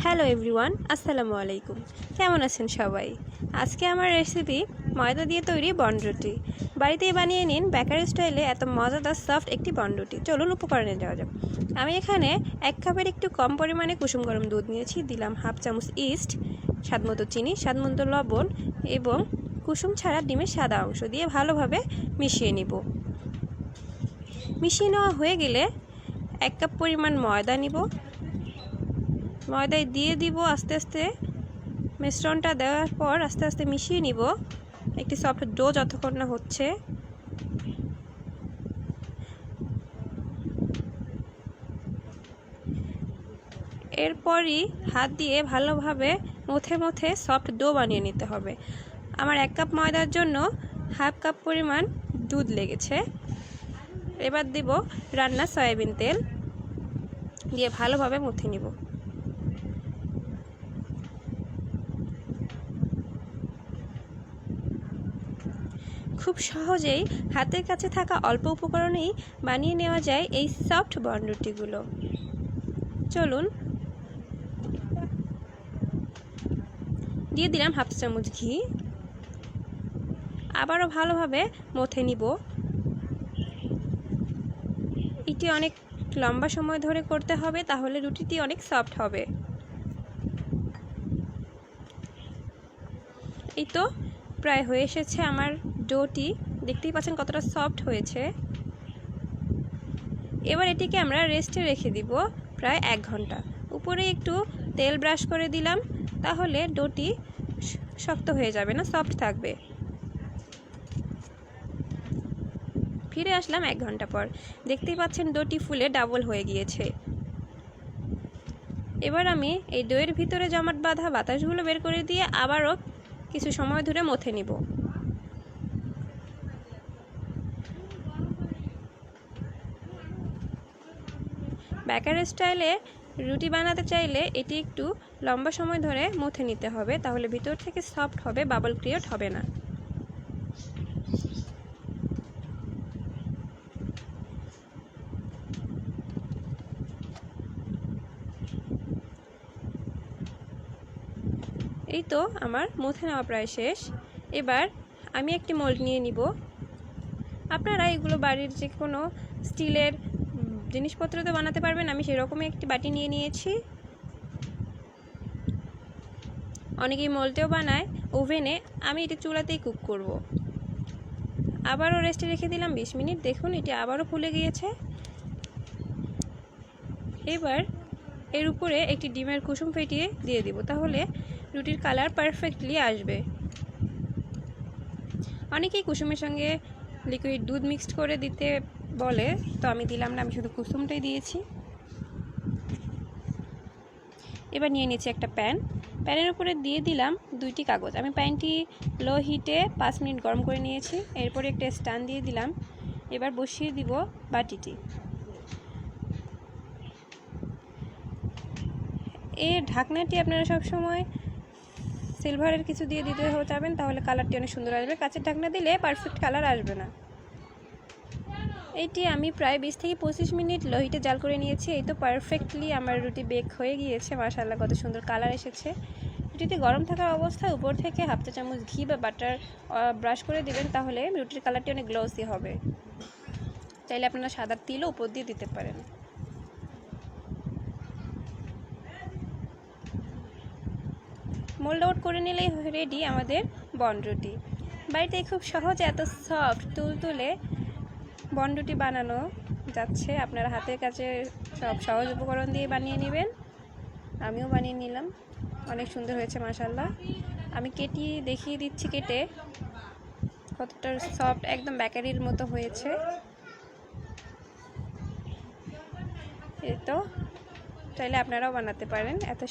Hello everyone, আসসালামু আলাইকুম। কেমন আছেন সবাই? আজকে আমার রেসিপি ময়দা দিয়ে তৈরি বনরুটি। বাড়িতেই বানিয়ে নিন বেকারি স্টাইলে এত মজাদার সফট একটি বনরুটি। চলুন উপকরণে যাওয়া যাক। আমি এখানে 1 কাপের একটু কম পরিমাণে কুসুম গরম দুধ নিয়েছি। দিলাম হাফ চামচ ইস্ট, স্বাদমতো চিনি, স্বাদমতো লবণ এবং কুসুম ছাড়া ডিমের সাদা অংশ দিয়ে ভালোভাবে মিশিয়ে নিব। মিশিয়ে নেওয়া হয়ে গেলে 1 কাপ পরিমাণ ময়দা নিব। ময়দায় দিয়ে দিব আস্তে আস্তে। মিশ্রণটা দেওয়ার পর আস্তে আস্তে মিশিয়ে নিব একটি সফট ডো যতক্ষণ না হচ্ছে। এরপরই হাত দিয়ে ভালোভাবে মথে মথে সফট ডো বানিয়ে নিতে হবে। আমার 1 কাপ ময়দার জন্য হাফ কাপ পরিমাণ দুধ লেগেছে। এবার দিব রান্না সয়াবিন তেল, দিয়ে ভালোভাবে মথে নিব। খুব সহজেই হাতের কাছে থাকা অল্প উপকরণেই বানিয়ে নেওয়া যায় এই সফট বনরুটিগুলো। চলুন, দিয়ে দিলাম হাফ চামচ ঘি। আবারও ভালোভাবে মথে নিব। এটি অনেক লম্বা সময় ধরে করতে হবে, তাহলে রুটিটি অনেক সফট হবে। এই তো প্রায় হয়ে এসেছে আমার ডোটি। দেখতেই পাচ্ছেন কতটা সফট হয়েছে। এবার এটিকে আমরা রেস্টে রেখে দিব প্রায় 1 ঘন্টা। উপরে একটু তেল ব্রাশ করে দিলাম, তাহলে ডোটি শক্ত হয়ে যাবে না, সফট থাকবে। ফিরে আসলাম 1 ঘন্টা পর। দেখতেই পাচ্ছেন ডোটি ফুলে ডাবল হয়ে গিয়েছে। এবার আমি এই দইয়ের ভিতরে জমাট বাঁধা বাতাসগুলো বের করে দিয়ে আবারও কিছু সময় ধরে মথে নিব। বেকারি স্টাইলে রুটি বানাতে চাইলে এটি একটু লম্বা সময় ধরে মথে নিতে হবে, তাহলে ভিতর থেকে সফট হবে, বাবল ক্রিয়েট হবে না। এই তো আমার মথে নেওয়া প্রায় শেষ। এবার আমি একটি মোল্ড নিয়ে নিব। আপনারা এগুলো বাড়ির যে কোনো স্টিলের জিনিসপত্রতে বানাতে পারবেন। আমি সেরকমই একটি বাটি নিয়ে নিয়েছি। অনেকেই মোল্ডেও বানায় ওভেনে, আমি এটি চুলাতেই কুক করব। আবারও রেস্টে রেখে দিলাম 20 মিনিট। দেখুন এটি আবারও ফুলে গিয়েছে। এবার এর উপরে একটি ডিমের কুসুম ফেটিয়ে দিয়ে দিব, তাহলে রুটির কালার পারফেক্টলি আসবে। অনেকেই কুসুমের সঙ্গে লিকুইড দুধ মিক্সড করে দিতে বলে, তো আমি দিলাম না, আমি শুধু কুসুমটাই দিয়েছি। এবার নিয়ে নিচ্ছি একটা প্যানের উপরে দিয়ে দিলাম 2টি কাগজ। আমি প্যানটি লো হিটে 5 মিনিট গরম করে নিয়েছি। এরপরে একটা স্ট্যান্ড দিয়ে দিলাম। এবার বসিয়ে দিব বাটিটি। এর ঢাকনাটি আপনারা সবসময় সিলভারের কিছু দিয়ে দিতে চাবেন, তাহলে কালারটি অনেক সুন্দর আসবে। কাঁচের ঢাকনা দিলে পারফেক্ট কালার আসবে না। এইটি আমি প্রায় 20 থেকে 25 মিনিট লো হিটে জাল করে নিয়েছি। এই তো পারফেক্টলি আমার রুটি বেক হয়ে গিয়েছে। মাশাআল্লাহ, কত সুন্দর কালার এসেছে। রুটিটি গরম থাকা অবস্থায় উপর থেকে হাফ চা চামচ ঘি বা বাটার ব্রাশ করে দিবেন, তাহলে রুটির কালারটি অনেক গ্লসি হবে। চাইলে আপনারা সাদা তিলও উপর দিয়ে দিতে পারেন। মোল্ড আউট করে নিলেই রেডি আমাদের বনরুটি। বাড়িতে খুব সহজে এত সফট তুলতুলে বনরুটি বানানো যাচ্ছে। আপনারা হাতের কাছে সব সহজ উপকরণ দিয়ে বানিয়ে নেবেন। আমিও বানিয়ে নিলাম, অনেক সুন্দর হয়েছে মাশাআল্লাহ। আমি দেখিয়ে দিচ্ছি কেটে কতটা সফট, একদম বেকারির মতো হয়েছে। এই তো চাইলে আপনারাও বানাতে পারেন। এত